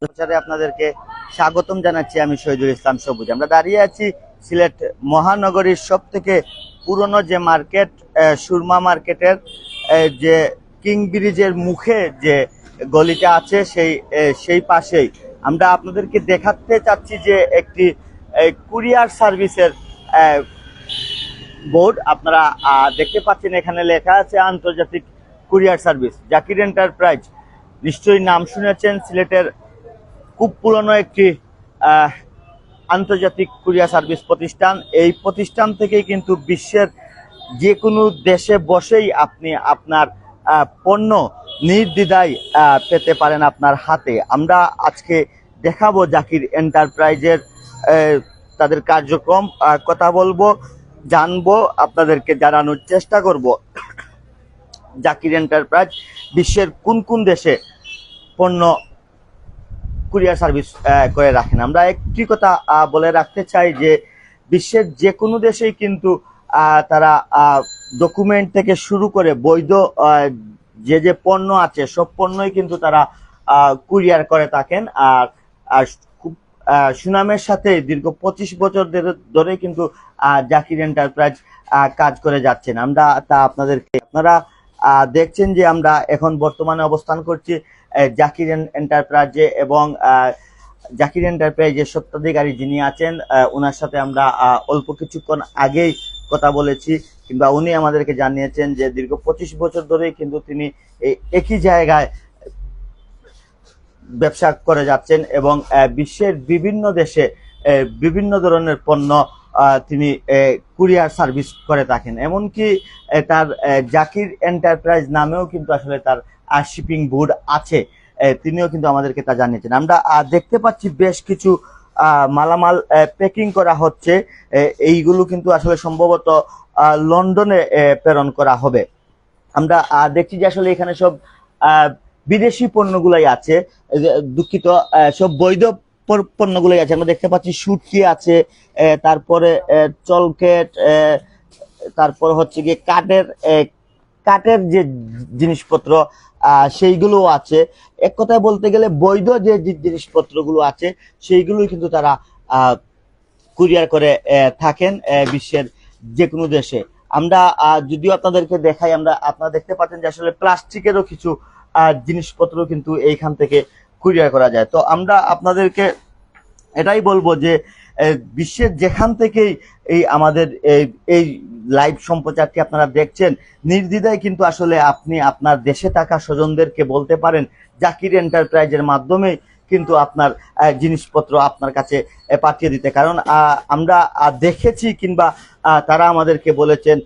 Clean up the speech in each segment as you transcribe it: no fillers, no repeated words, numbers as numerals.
আপনাদেরকে স্বাগতম জানাচ্ছি। আমি শহীদুল ইসলাম সবুজ। আমরা দাঁড়িয়ে আছি সিলেট মহানগরীর সব থেকে পুরনো যে মার্কেট, সুরমা মার্কেটের যে কিং ব্রিজের মুখে যে গলিটা আছে সেই পাশেই আমরা আপনাদেরকে দেখাতে চাচ্ছি যে একটি কুরিয়ার সার্ভিসের বোর্ড আপনারা দেখতে পাচ্ছেন। এখানে লেখা আছে আন্তর্জাতিক কুরিয়ার সার্ভিস জাকির এন্টারপ্রাইজ। নিশ্চয়ই নাম শুনেছেন। সিলেটের খুব পুরনো একটি আন্তর্জাতিক কুরিয়ার সার্ভিস প্রতিষ্ঠান। এই প্রতিষ্ঠান থেকেই কিন্তু বিশ্বের যে কোনো দেশে বসেই আপনি আপনার পণ্য নির্দ্বিধায় পেতে পারেন আপনার হাতে। আমরা আজকে দেখাবো জাকির এন্টারপ্রাইজের তাদের কার্যক্রম, কথা বলবো, জানবো, আপনাদেরকে জানানোর চেষ্টা করব জাকির এন্টারপ্রাইজ বিশ্বের কোন কোন দেশে পণ্য কুরিয়ার সার্ভিস করে রাখেন। আমরা একটি কথা বলে রাখতে চাই যে বিশ্বের যে কোনো দেশেই কিন্তু তারা ডকুমেন্ট থেকে শুরু করে বৈধ যে পণ্য আছে সব পণ্যই কিন্তু তারা কুরিয়ার করে থাকেন। আর খুব সুনামের সাথে দীর্ঘ 25 বছর ধরে কিন্তু জাকির এন্টারপ্রাইজ কাজ করে যাচ্ছেন। আমরা তা আপনারা দেখছেন যে আমরা এখন বর্তমানে অবস্থান করছি জাকির এন্টারপ্রাইজে, এবং জাকির এন্টারপ্রাইজের স্বত্বাধিকারী যিনি আছেন ওনার সাথে আমরা অল্প কিছুক্ষণ আগেই কথা বলেছি, কিংবা উনি আমাদেরকে জানিয়েছেন যে দীর্ঘ 25 বছর ধরেই কিন্তু তিনি একই জায়গায় ব্যবসা করে যাচ্ছেন এবং বিশ্বের বিভিন্ন দেশে বিভিন্ন ধরনের পণ্য তিনি কুরিয়ার সার্ভিস করে থাকেন। এমনকি তার জাকির এন্টারপ্রাইজ নামেও কিন্তু আসলে তার শিপিং বোর্ড আছে। তিনিও কিন্তু আমাদেরকে তা জানিয়েছেন। আমরা দেখতে পাচ্ছি বেশ কিছু মালামাল প্যাকিং করা হচ্ছে। এইগুলো কিন্তু আসলে সম্ভবত লন্ডনে প্রেরণ করা হবে। আমরা দেখছি যে আসলে এখানে সব বিদেশি পণ্যগুলাই আছে, দুঃখিত, সব বৈধ পণ্যগুলাই আছে। আমরা দেখতে পাচ্ছি শুটকি আছে, তারপরে চলকেট, তারপর হচ্ছে গিয়ে কাঠের যে জিনিসপত্র সেইগুলো আছে। এক কথায় বলতে গেলে বৈধ যে জিনিসপত্রগুলো আছে সেইগুলোই কিন্তু তারা কুরিয়ার করে থাকেন বিশ্বের যে কোনো দেশে। আমরা যদিও আপনাদেরকে দেখাই, আপনারা দেখতে পাচ্ছেন যে আসলে প্লাস্টিকেরও কিছু জিনিসপত্র কিন্তু এইখান থেকে কুরিয়ার করা যায়। তো আমরা আপনাদেরকে এটাই বলবো যে বিশ্বের যেখান থেকেই এই আমাদের এই লাইভ সম্প্রচারটি আপনারা দেখছেন, নির্দ্বিধায় কিন্তু আসলে আপনি আপনার দেশে থাকা স্বজনদেরকে বলতে পারেন জাকির এন্টারপ্রাইজের মাধ্যমে কিন্তু আপনার জিনিসপত্র আপনার কাছে পাঠিয়ে দিতে। কারণ আমরা দেখেছি, কিংবা তারা আমাদেরকে বলেছেন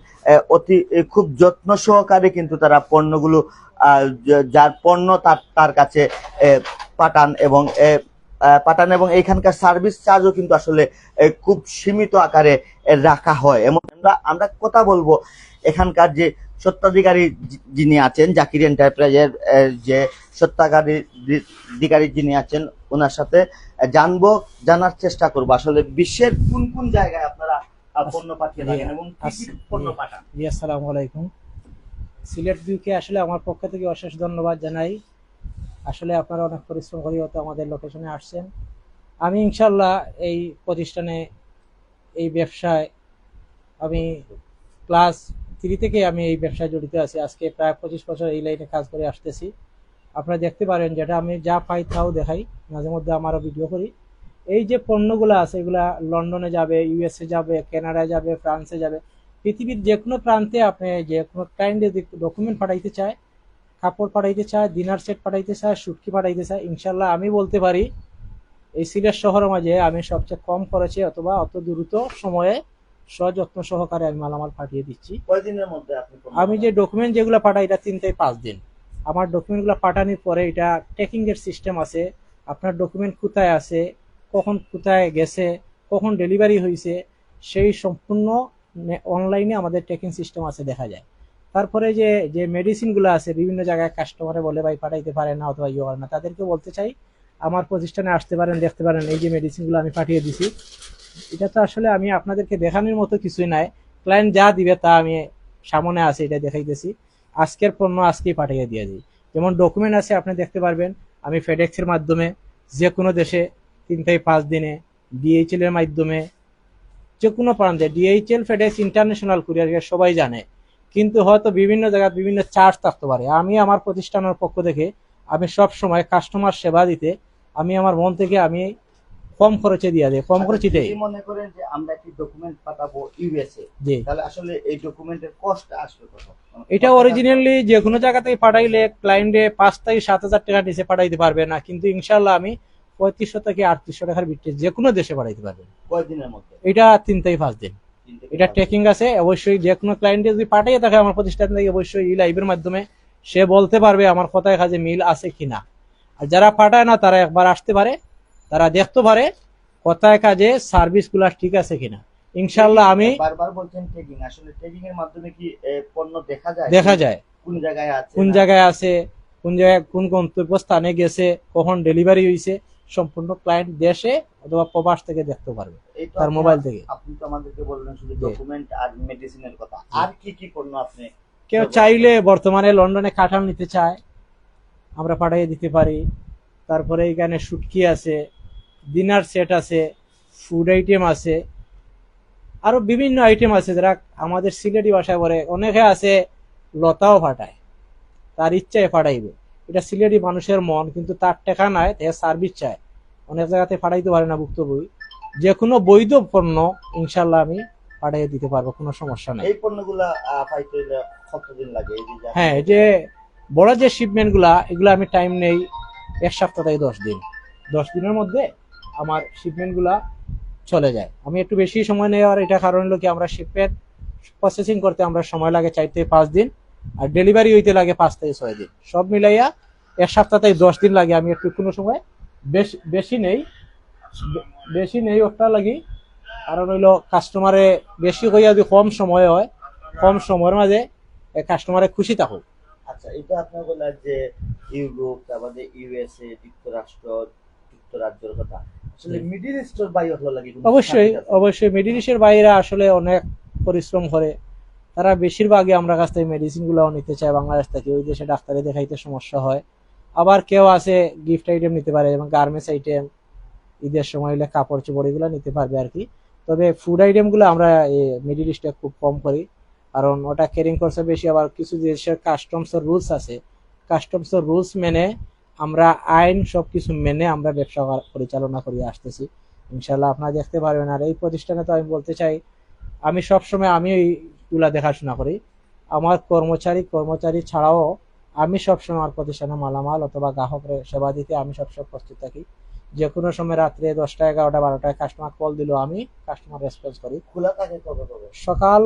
খুব যত্ন সহকারে কিন্তু তারা পণ্যগুলো যার পণ্য তার কাছে পাঠান এবং এইখানকার সার্ভিস চার্জও কিন্তু আসলে খুব সীমিত আকারে রাখা হয়। এবং আমরা কথা বলবো এখানকার যে স্বত্বাধিকারী যিনি আছেন, জাকির এন্টারপ্রাইজের যে স্বত্বাধিকারী যিনি আছেন ওনার সাথে জানার চেষ্টা করবো আসলে বিশ্বের কোন কোন জায়গায় আপনারা পণ্য পাঠিয়ে থাকেন এবং কি কি পণ্য পাঠান। আসসালামু আলাইকুম। সিলেট ভিউকে আসলে আমার পক্ষ থেকে অশেষ ধন্যবাদ জানাই। আসলে আপনারা অনেক পরিশ্রম করে হয়তো আমাদের লোকেশনে আসছেন। আমি ইনশাল্লাহ এই প্রতিষ্ঠানে, এই ব্যবসায় আমি ক্লাস 3 থেকে আমি এই ব্যবসায় জড়িত আছি। আজকে প্রায় 25 বছর এই লাইনে কাজ করে আসতেছি। আপনারা দেখতে পারেন যেটা আমি যা পাই তাও দেখাই, মাঝে মধ্যে আমারও ভিডিও করি। এই যে পণ্যগুলো আছে এগুলা লন্ডনে যাবে, ইউএসএ যাবে, কানাডায় যাবে, ফ্রান্সে যাবে, পৃথিবীর যে কোনো প্রান্তে আপনি যে কোনো ক্লায়েন্ট যদি ডকুমেন্ট পাঠাইতে চায়, কাপড় পাঠাইতে চায়, ডিনার সেট পাঠাইতে চায়, শুটকি পাঠাইতে চায়, ইনশাল্লাহ আমি বলতে পারি এই সিলেট শহরের মাঝে আমি সবচেয়ে কম খরচে অথবা অত দ্রুত সময়ে সযত্ন সহকারে আমি মালামাল পাঠিয়ে দিচ্ছি। কয়দিনের মধ্যে আমি যে ডকুমেন্ট যেগুলো পাঠাই এটা 3 থেকে 5 দিন। আমার ডকুমেন্টগুলো পাঠানোর পরে এটা ট্র্যাকিং এর সিস্টেম আছে, আপনার ডকুমেন্ট কোথায় আছে, কখন কোথায় গেছে, কখন ডেলিভারি হয়েছে, সেই সম্পূর্ণ অনলাইনে আমাদের ট্র্যাকিং সিস্টেম আছে, দেখা যায়। তারপরে যে মেডিসিনগুলো আছে বিভিন্ন জায়গায় কাস্টমারে বলে ভাই পাঠাইতে পারে না অথবা ইয়ে করে না, তাদেরকে বলতে চাই আমার প্রতিষ্ঠানে আসতে পারেন, দেখতে পারেন এই যে মেডিসিনগুলো আমি পাঠিয়ে দিছি। এটা তো আসলে আমি আপনাদেরকে দেখানোর মতো কিছুই নাই, ক্লায়েন্ট যা দিবে তা আমি সামনে আছে এটা দেখাইতেছি। আজকের পণ্য আজকেই পাঠিয়ে দিয়ে দিই। যেমন ডকুমেন্ট আছে আপনি দেখতে পারবেন, আমি ফেডেক্সের মাধ্যমে যে কোনো দেশে 3 থেকে 5 দিনে ডিএইচএল এর মাধ্যমে যে কোনো প্রান্তে ডিএইচএল ফেডেক্স ইন্টারন্যাশনাল কুরিয়ার সবাই জানে, কিন্তু হয়তো বিভিন্ন জায়গায় বিভিন্ন চার্জ থাকতে পারে। আমি আমার প্রতিষ্ঠানের পক্ষ থেকে আমি সব সময় কাস্টমার সেবা দিতে আমি আমার মন থেকে আমি কম খরচে দিয়ে দেয়, কম খরচে দেয়। যদি মনে করেন যে আমরা একটি ডকুমেন্ট পাঠাবো ইউএসএ, জি, তাহলে আসলে এই ডকুমেন্টের কস্ট আসবে কত? এটা অরিজিনালি যে কোনো জায়গা থেকে পাঠাইলে ক্লায়েন্টে 5 থেকে 7,000 টাকা নিচে পাঠাইতে পারবে না, কিন্তু ইনশাল্লাহ আমি 3500 থেকে 3800 টাকার ভিতরে যে কোনো দেশে পাঠাইতে পারবে। কয়দিনের মধ্যে? এটা 3 থেকে 5 দিন। 3 থেকে এটা 5 দিন। ট্রেকিং আছে, অবশ্যই যে কোনো ক্লায়েন্টে যদি পাঠিয়ে থাকে আমার প্রতিষ্ঠান থেকে অবশ্যই এই লাইভের মাধ্যমে সে বলতে পারবে আমার কথায় কাজে মিল আছে কিনা। আর যারা পাঠায় না তারা একবার আসতে পারে, তারা দেখতে পারে কথায় কাজে সার্ভিস গুলা ঠিক আছে কিনা। ইনশাল্লাহ আমি বারবার বলছেন ট্রেকিং, আসলে ট্রেকিং এর মাধ্যমে কি পণ্য দেখা যায়? দেখা যায় কোন জায়গায় আছে, কোন জায়গায় আছে, কোন জায়গায় কোন গন্তব্যস্থানে গেছে, কখন ডেলিভারি হয়েছে, সম্পূর্ণ ক্লায়েন্ট দেশে অথবা প্রবাস থেকে দেখতে পারবে এই তো তার মোবাইল থেকে। আপনি তো আমাদেরকে বললেন শুধু জি। ডকুমেন্ট আর মেডিসিনের কথা, আর কি কি পণ্য আপনি? কেউ চাইলে বর্তমানে লন্ডনে কাঁঠাল নিতে চায়, আমরা পাঠিয়ে দিতে পারি। তারপরে এখানে শুটকি আছে, ডিনার সেট আছে, ফুড আইটেম আছে, আরো বিভিন্ন আইটেম আছে যারা আমাদের সিলেটি ভাষায় বলে। অনেকে আছে লতাও পাঠায়, তার ইচ্ছায় পাঠাইবে, এটা সিলেটি মানুষের মন, কিন্তু তার টাকা নাই, তাই সার্ভিস চায়। অনেক জায়গাতে পাঠাইতে পারে না ভুক্তভোগী। যে কোনো বৈধ পণ্য ইনশাল্লাহ আমি পাঠিয়ে দিতে পারবো, কোনো সমস্যা নাই। এই পণ্যগুলা পাইতে হলে কতদিন লাগে? এই যে হ্যাঁ, এই যে বড় যে শিপমেন্ট গুলা, এগুলো আমি টাইম নেই 1 সপ্তাহ থেকে 10 দিন। 10 দিনের মধ্যে আমার শিপমেন্ট গুলা চলে যায়। আমি একটু বেশি সময় নেওয়ার এটা কারণ হলো কি, আমরা শিপমেন্ট প্রসেসিং করতে আমরা সময় লাগে 4 থেকে 5 দিন, আর ডেলিভারি হইতে লাগে 5 থেকে 6 দিন। সব মিলাইয়া 1 সপ্তাহ থেকে 10 দিন লাগে। আমি একটু কোনো সময় বেশি নেই, বেশি নেই ওটা লাগি, কারণ হইলো কাস্টমারে বেশি হইয়া যদি কম সময় হয়, কম সময়ের মাঝে কাস্টমারে খুশি থাকুক। আচ্ছা, এটা আপনার বললেন যে ইউরোপ, তারপরে ইউএসএ, যুক্তরাষ্ট্র, যুক্তরাজ্যের কথা, আসলে মিডল ইস্টের বাইরে হলো লাগে কোনো অবশ্যই সার্ভিস আছে? অবশ্যই মিডিল ইস্টের বাইরে আসলে অনেক পরিশ্রম করে, তারা বেশিরভাগই আমরা কাছ থেকে মেডিসিন গুলাও নিতে চায় বাংলাদেশ থেকে। ওই দেশে ডাক্তারে দেখাইতে সমস্যা হয়। আবার কেউ আছে গিফট আইটেম নিতে পারে, যেমন গার্মেন্টস আইটেম, ঈদের সময় হলে কাপড় চোপড় এগুলো নিতে পারবে আর কি। তবে ফুড আইটেম গুলো আমরা মিডিল ইস্টে খুব কম করি, কারণ ওটা ক্যারিং খরচা বেশি। আবার কিছু দেশের কাস্টমস এর রুলস আছে, কাস্টমস এর রুলস মেনে আমরা আইন সবকিছু মেনে আমরা ব্যবসা পরিচালনা করে আসতেছি। ইনশাল্লাহ আপনারা দেখতে পারবেন। আর এই প্রতিষ্ঠানে তো আমি বলতে চাই, আমি সবসময় আমি এইগুলা দেখাশোনা করি। আমার কর্মচারী ছাড়াও আমি সবসময় আমার প্রতিষ্ঠানে মালামাল অথবা গ্রাহকের সেবা দিতে আমি সবসময় প্রস্তুত থাকি। যে কোনো সময় রাত্রে 10টা 11টা 12টায় কাস্টমার কল দিল, আমি কাস্টমার রেসপন্স করি। খোলা থাকে কবে কবে? সকাল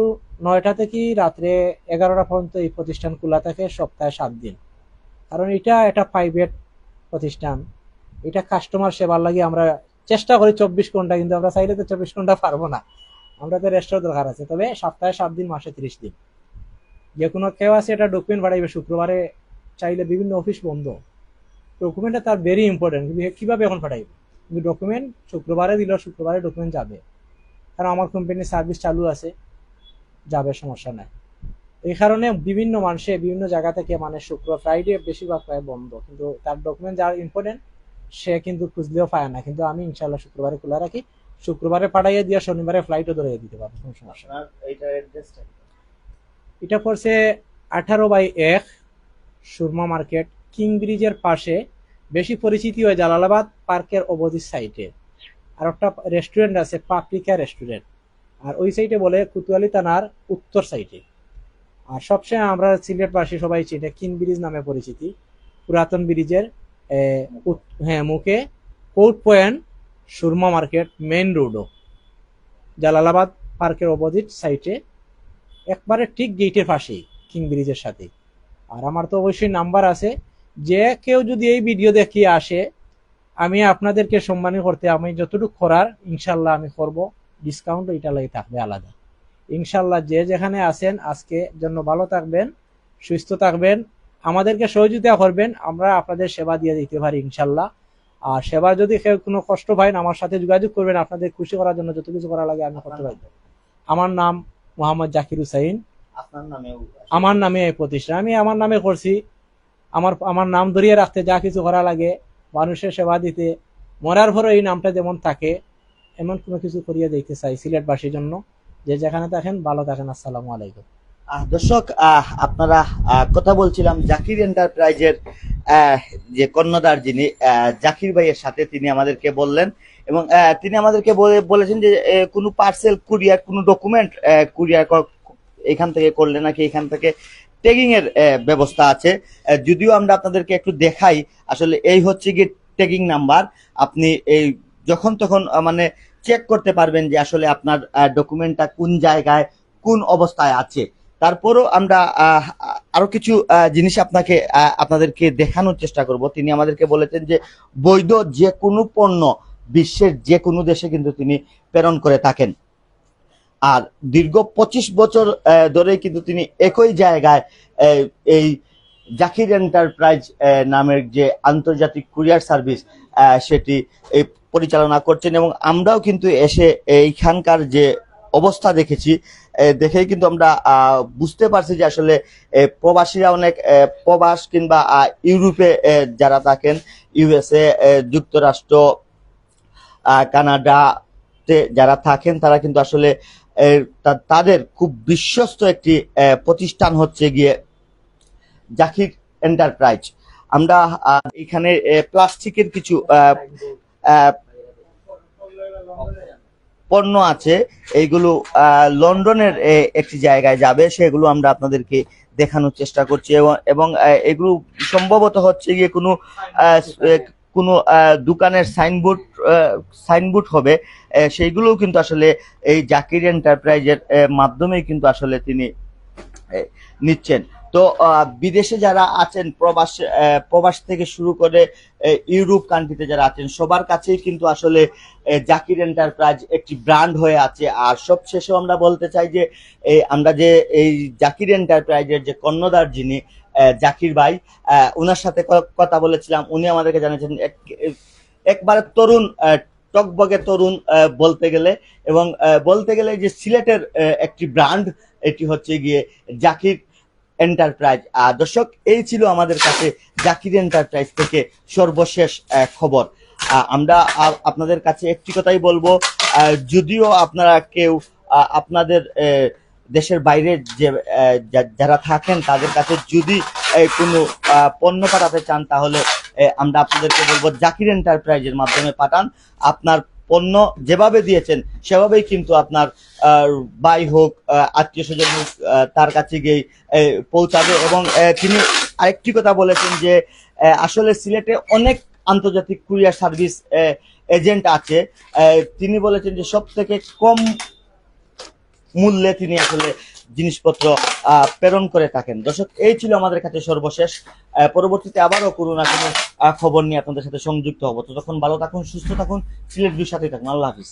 9টা থেকে রাত্রে 11টা পর্যন্ত এই প্রতিষ্ঠান খোলা থাকে, সপ্তাহে 7 দিন। কারণ এটা একটা প্রাইভেট প্রতিষ্ঠান, এটা কাস্টমার সেবার লাগে আমরা চেষ্টা করি 24 ঘন্টা, কিন্তু আমরা চাইলে তো 24 ঘন্টা পারবো না, আমরা তো রেস্টের দরকার আছে। তবে সপ্তাহে 7 দিন, মাসে 30 দিন। যে কোনো কেউ আছে এটা ডকুমেন্ট পাঠাইবে শুক্রবারে, চাইলে বিভিন্ন অফিস বন্ধ, ডকুমেন্টটা তার ভেরি ইম্পর্টেন্ট, কিন্তু কিভাবে এখন পাঠাইবে, কিন্তু ডকুমেন্ট শুক্রবারে দিল, শুক্রবারে ডকুমেন্ট যাবে, কারণ আমার কোম্পানির সার্ভিস চালু আছে, যাবে, সমস্যা নাই। এই কারণে বিভিন্ন মানুষে বিভিন্ন জায়গা থেকে, মানে ফ্রাইডে বেশিরভাগ প্রায় বন্ধ, কিন্তু তার ডকুমেন্ট যার ইম্পর্টেন্ট সে কিন্তু খুঁজলেও পায় না। কিন্তু আমি ইনশাল্লাহ শুক্রবারে খোলা রাখি, শুক্রবারে পাঠাইয়া দিয়ে শনিবারে ফ্লাইটও ধরে দিতে পারবো, কোনো সমস্যা নেই। আপনার এইটার অ্যাড্রেসটা? এটা পড়ছে 18/1 সুরমা মার্কেট, কিং ব্রিজের পাশে, বেশি পরিচিতি হয় জালালাবাদ পার্কের অপোজিট সাইডে। আর একটা রেস্টুরেন্ট আছে, পাপরিকা রেস্টুরেন্ট, আর ওই সাইডে বলে কোতোয়ালি থানার উত্তর সাইডে। আর সবসময় আমরা সিলেটবাসী সবাই চিনে কিং ব্রিজ নামে পরিচিতি, পুরাতন ব্রিজের হ্যাঁ মুখে, court point, Surma market main রোডও, জালালাবাদ পার্কের অপোজিট সাইডে, একবারে ঠিক গেটের পাশেই, কিং ব্রিজের সাথে। আর আমার তো অবশ্যই নাম্বার আছে, যে কেউ যদি এই ভিডিও দেখিয়ে আসে, আমি আপনাদেরকে সম্মানী করতে আমি যতটুকু করার ইনশাল্লাহ আমি করব। ডিসকাউন্ট এটা লাগে থাকবে আলাদা ইনশাল্লাহ। যে যেখানে আছেন আজকে জন্য ভালো থাকবেন, সুস্থ থাকবেন, আমাদেরকে সহযোগিতা করবেন, আমরা আপনাদের সেবা দিয়ে দিতে পারি ইনশাল্লাহ। আর সেবা যদি কেউ কোনো কষ্ট পায়, আমার সাথে যোগাযোগ করবেন, আপনাদের খুশি করার জন্য যত কিছু করা লাগে আমি করতে পারি। আমার নাম মোহাম্মদ জাকির হুসাইন, আপনার নামেও? আমার নামে এই প্রতিষ্ঠান, আমি আমার নামে করছি। আমার নাম ধরিয়ে রাখতে যা কিছু করা লাগে, মানুষের সেবা দিতে মরার পরে এই নামটা যেমন থাকে এমন কোনো কিছু করিয়ে দিতে চাই সিলেটবাসীর জন্য। যে যেখানে থাকেন ভালো থাকেন। আসসালামু আলাইকুম। দর্শক, আপনারা কথা বলছিলাম জাকির এন্টারপ্রাইজের যে কর্ণধার যিনি জাকির ভাইয়ের সাথে, তিনি আমাদেরকে বললেন এবং তিনি আমাদেরকে বলেছেন যে কোনো পার্সেল কুরিয়ার, কোনো ডকুমেন্ট কুরিয়ার এখান থেকে করলে নাকি এখান থেকে ট্যাগিং এর ব্যবস্থা আছে। যদিও আমরা আপনাদেরকে একটু দেখাই, আসলে এই হচ্ছে গিয়ে ট্যাগিং নাম্বার। আপনি এই যখন তখন মানে চেক করতে পারবেন যে আসলে আপনার ডকুমেন্টটা কোন জায়গায় কোন অবস্থায় আছে। তারপরও আমরা আরো কিছু জিনিস আপনাদেরকে দেখানোর চেষ্টা করব। তিনি আমাদেরকে বলেছেন যে বৈধ যে কোনো পণ্য বিশ্বের যে কোনো দেশে কিন্তু তিনি প্রেরণ করে থাকেন। আর দীর্ঘ 25 বছর ধরে কিন্তু তিনি একই জায়গায় এই জাকির এন্টারপ্রাইজ নামের যে আন্তর্জাতিক কুরিয়ার সার্ভিস সেটি পরিচালনা করছেন এবং আমরাও কিন্তু এসে এইখানকার যে অবস্থা দেখেছি, দেখেই কিন্তু আমরা বুঝতে পারছি যে আসলে প্রবাসীরা অনেক প্রবাস কিংবা ইউরোপে যারা থাকেন, ইউএসএ, যুক্তরাষ্ট্র, কানাডাতে যারা থাকেন, তারা কিন্তু আসলে তাদের খুব বিশ্বস্ত একটি প্রতিষ্ঠান হচ্ছে গিয়ে জাকির এন্টারপ্রাইজ। আমরা এখানে প্লাস্টিকের কিছু পণ্য আছে, এইগুলো লন্ডনের একটি জায়গায় যাবে, সেগুলো আমরা আপনাদেরকে দেখানোর চেষ্টা করছি এবং এগুলো সম্ভবত হচ্ছে গিয়ে কোনো দোকানের সাইনবোর্ড হবে, সেইগুলোও কিন্তু আসলে এই জাকির এন্টারপ্রাইজের মাধ্যমেই কিন্তু আসলে তিনি নিচ্ছেন। তো বিদেশে যারা আছেন, প্রবাস থেকে শুরু করে ইউরোপ কান্ট্রিতে যারা আছেন, সবার কাছেই কিন্তু আসলে জাকির এন্টারপ্রাইজ একটি ব্র্যান্ড হয়ে আছে। আর সবশেষে আমরা বলতে চাই যে আমরা যে এই জাকির এন্টারপ্রাইজের যে কর্ণধার যিনি জাকির ভাই, ওনার সাথে কথা বলেছিলাম। উনি আমাদেরকে জানিয়েছেন একবারে তরুণ, টকবগে তরুণ বলতে গেলে, এবং বলতে গেলে যে সিলেটের একটি ব্র্যান্ড, এটি হচ্ছে গিয়ে জাকির এন্টারপ্রাইজ। দর্শক, এই ছিল আমাদের কাছে জাকির এন্টারপ্রাইজ থেকে সর্বশেষ খবর। আমরা আপনাদের কাছে একটি কথাই বলবো, যদিও আপনারা কেউ আপনাদের দেশের বাইরে যে যারা থাকেন, তাদের কাছে যদি কোনো পণ্য পাঠাতে চান, তাহলে আমরা আপনাদেরকে বলবো জাকির এন্টারপ্রাইজের মাধ্যমে পাঠান। আপনার পণ্য যেভাবে দিয়েছেন সেভাবেই কিন্তু আপনার ভাই হোক, আত্মীয় স্বজন হোক, তার কাছে গিয়ে পৌঁছাবে। এবং তিনি আরেকটি কথা বলেছেন যে আসলে সিলেটে অনেক আন্তর্জাতিক কুরিয়ার সার্ভিস এজেন্ট আছে। তিনি বলেছেন যে সব থেকে কম মূল্যে তিনি আসলে জিনিসপত্র প্রেরণ করে থাকেন। দর্শক, এই ছিল আমাদের কাছে সর্বশেষ। পরবর্তীতে আবারও কোনো না কোনো খবর নিয়ে আপনাদের সাথে সংযুক্ত হবো। ততক্ষণ ভালো থাকুন, সুস্থ থাকুন, সিলেট 2 সাথে থাকুন। আল্লাহ হাফিজ।